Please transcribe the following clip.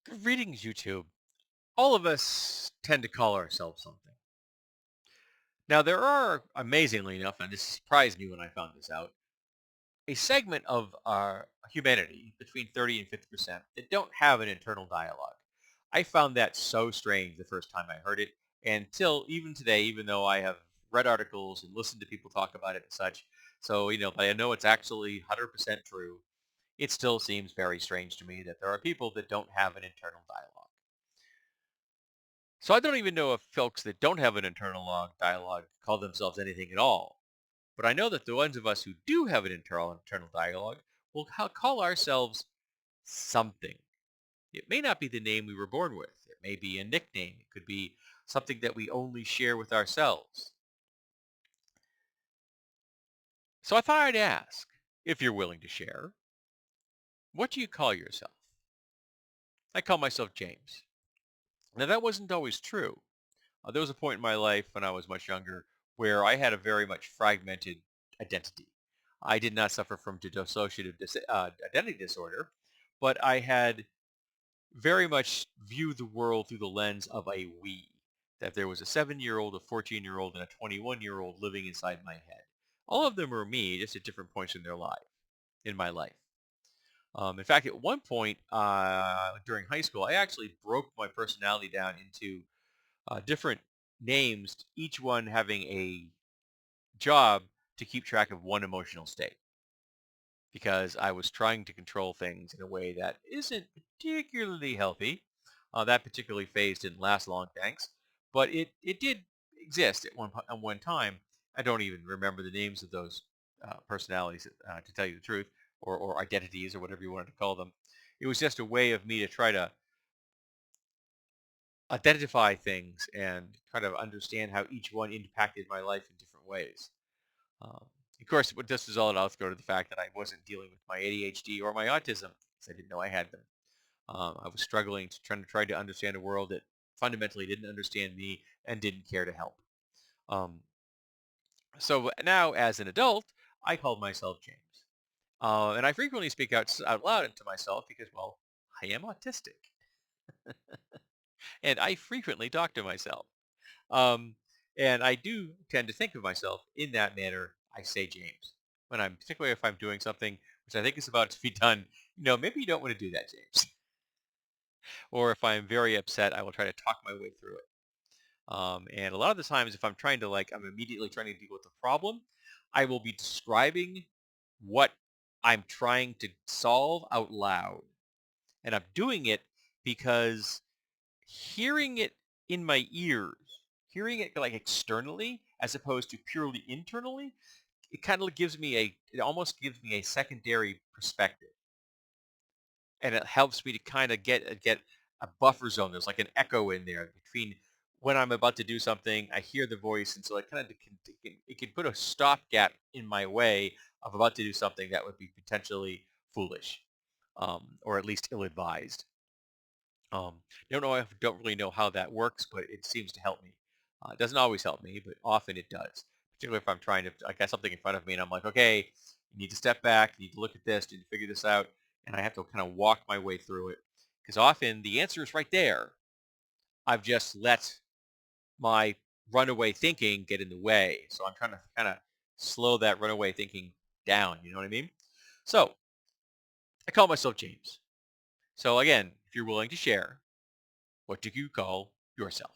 Greetings, YouTube. All of us tend to call ourselves something. Now, there are, amazingly enough, and this surprised me when I found this out, a segment of our humanity, between 30 and 50%, that don't have an internal dialogue. I found that so strange the first time I heard it, and till even today, even though I have read articles and listened to people talk about it and such, so, I know it's actually 100% true, it still seems very strange to me that there are people that don't have an internal dialogue. So I don't even know if folks that don't have an internal dialogue call themselves anything at all. But I know that the ones of us who do have an internal dialogue will call ourselves something. It may not be the name we were born with. It may be a nickname. It could be something that we only share with ourselves. So I thought I'd ask, if you're willing to share, what do you call yourself? I call myself James. Now that wasn't always true. There was a point in my life when I was much younger where I had a very much fragmented identity. I did not suffer from dissociative identity disorder, but I had very much viewed the world through the lens of a we. That there was a 7-year-old, a 14-year-old, and a 21-year-old living inside my head. All of them were me, just at different points in their life, in my life. In fact, at one point during high school, I actually broke my personality down into different names, each one having a job to keep track of one emotional state because I was trying to control things in a way that isn't particularly healthy. That particularly phase didn't last long, thanks, but it did exist at one time. I don't even remember the names of those personalities, to tell you the truth, or identities, or whatever you wanted to call them. It was just a way of me to try to identify things and kind of understand how each one impacted my life in different ways. Um, of course, what this is all about go to the fact that I wasn't dealing with my ADHD or my autism because I didn't know I had them. I was struggling to try to understand a world that fundamentally didn't understand me and didn't care to help. Um, so now, as an adult, I called myself James, and I frequently speak out loud to myself because, well, I am autistic, and I frequently talk to myself. Um, and I do tend to think of myself in that manner. I say James when I'm, particularly if I'm doing something which I think is about to be done. Maybe you don't want to do that, James. Or if I'm very upset, I will try to talk my way through it. And a lot of the times, if I'm trying to I'm immediately trying to deal with the problem, I will be describing what I'm trying to solve out loud, and I'm doing it because hearing it in my ears, hearing it externally as opposed to purely internally, it almost gives me a secondary perspective, and it helps me to kind of get a buffer zone. There's like an echo in there between when I'm about to do something, I hear the voice, and so it can put a stopgap in my way of about to do something that would be potentially foolish, or at least ill-advised. Don't really know how that works, but it seems to help me. It doesn't always help me, but often it does. Particularly if I'm trying to, I got something in front of me, and I'm like, okay, you need to step back, you need to look at this, you need to figure this out, and I have to kind of walk my way through it because often the answer is right there. I've just let my runaway thinking get in the way, so I'm trying to kind of slow that runaway thinking down. You know what I mean? So I call myself James. So again, if you're willing to share, what do you call yourself?